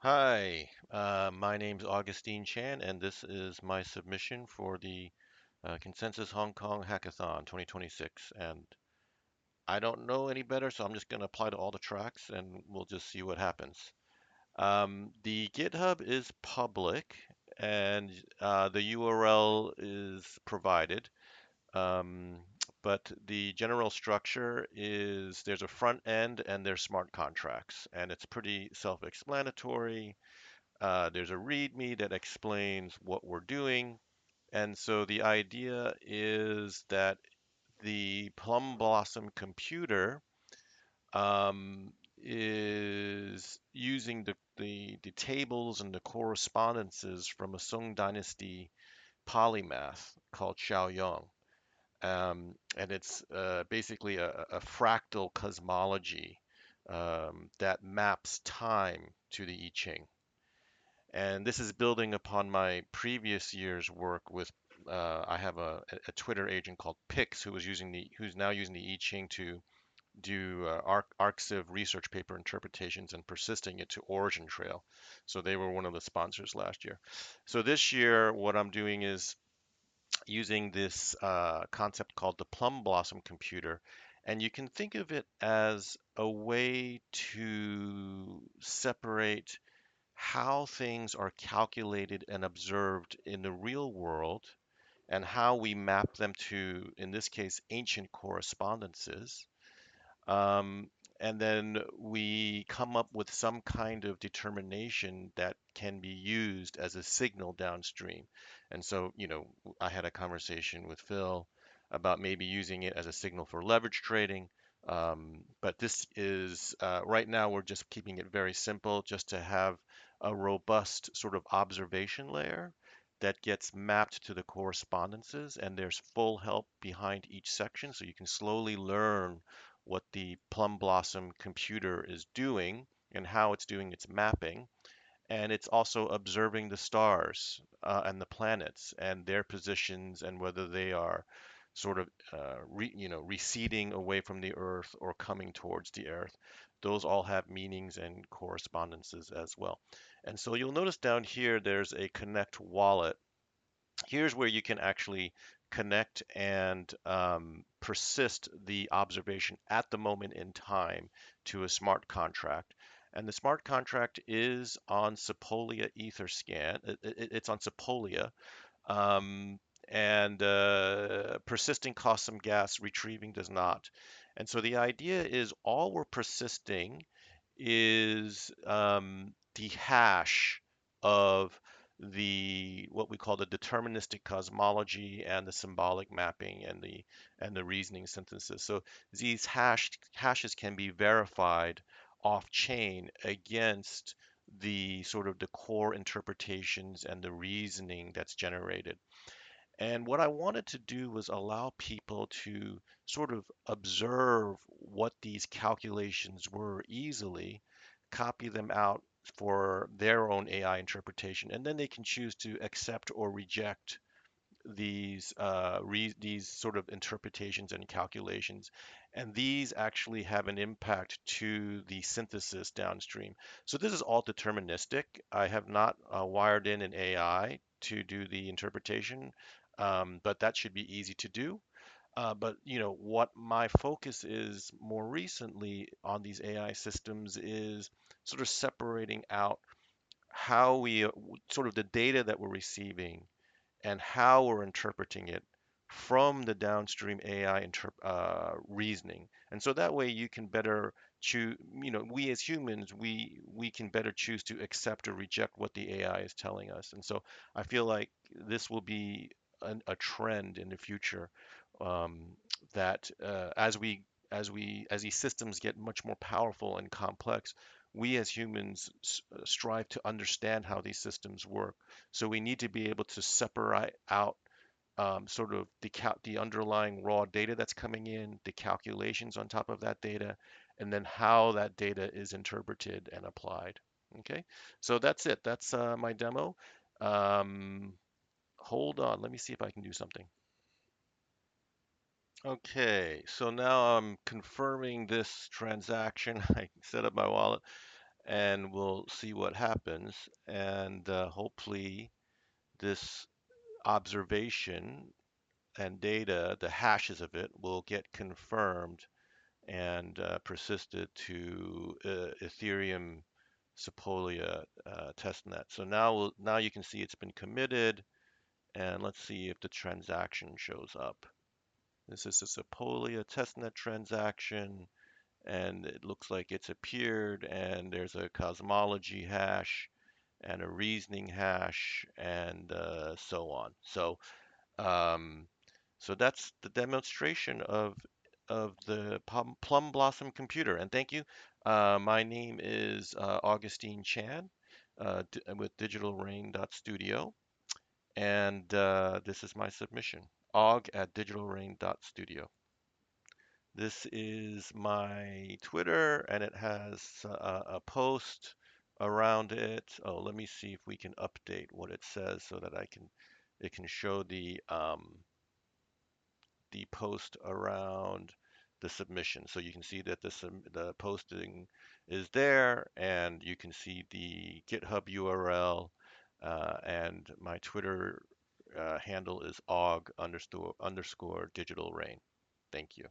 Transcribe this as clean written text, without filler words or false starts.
Hi, my name's Augustine Chan, and this is my submission for the Consensus Hong Kong Hackathon 2026. And I don't know any better, so I'm just going to apply to all the tracks and we'll just see what happens. The GitHub is public and the URL is provided. Um, but the general structure is there's a front end and there's smart contracts, and it's pretty self-explanatory. There's a README that explains what we're doing. And so the idea is that the Plum Blossom computer is using the tables and the correspondences from a Song Dynasty polymath called Xiaoyong. And it's basically a fractal cosmology that maps time to the I Ching. And this is building upon my previous year's work with I have a Twitter agent called Pix who's now using the I Ching to do ArcSiv research paper interpretations and persisting it to Origin Trail. So they were one of the sponsors last year. So this year, what I'm doing is using this concept called the Plum Blossom computer. And you can think of it as a way to separate how things are calculated and observed in the real world and how we map them to, in this case, ancient correspondences. Um, and then we come up with some kind of determination that can be used as a signal downstream. And so, I had a conversation with Phil about maybe using it as a signal for leverage trading. But this is right now we're just keeping it very simple, just to have a robust sort of observation layer that gets mapped to the correspondences, and there's full help behind each section, so you can slowly learn what the Plum Blossom computer is doing and how it's doing its mapping. And it's also observing the stars and the planets and their positions and whether they are sort of receding away from the Earth or coming towards the Earth. Those all have meanings and correspondences as well. And so you'll notice down here there's a connect wallet. Here's where you can actually connect and persist the observation at the moment in time to a smart contract. And the smart contract is on Sepolia Etherscan. It's on Sepolia. Um, and persisting costs some gas, retrieving does not. And so the idea is all we're persisting is the hash of the what we call the deterministic cosmology and the symbolic mapping and the reasoning synthesis. So these hashes can be verified off chain against the sort of the core interpretations and the reasoning that's generated. And what I wanted to do was allow people to sort of observe what these calculations were easily, copy them out for their own AI interpretation, and then they can choose to accept or reject these sort of interpretations and calculations, and these actually have an impact to the synthesis downstream. So this is all deterministic. I have not wired in an AI to do the interpretation, but that should be easy to do. But what my focus is more recently on these AI systems is sort of separating out how we sort of the data that we're receiving and how we're interpreting it from the downstream AI reasoning. And so that way you can better choose, we as humans, we can better choose to accept or reject what the AI is telling us. And so I feel like this will be a trend in the future, that as these systems get much more powerful and complex, we as humans strive to understand how these systems work. So we need to be able to separate out sort of the underlying raw data that's coming in, the calculations on top of that data, and then how that data is interpreted and applied. Okay, so that's it. That's my demo. Um, Hold on, let me see if I can do something. Okay, so now I'm confirming this transaction. I set up my wallet. and we'll see what happens. And hopefully, this observation and data, the hashes of it, will get confirmed and persisted to Ethereum Sepolia testnet. So now you can see it's been committed, and let's see if the transaction shows up. This is a Sepolia testnet transaction, and it looks like it's appeared, and there's a cosmology hash and a reasoning hash and so on. Um, so that's the demonstration of the Plum Blossom computer. And thank you. My name is Augustine Chan with digitalrain.studio, and this is my submission. aug@digitalrain.studio. This is my Twitter, and it has a post around it. Oh, let me see if we can update what it says so that it can show the post around the submission. So you can see that the posting is there, and you can see the GitHub URL, and my Twitter handle is aug underscore digital rain. Thank you.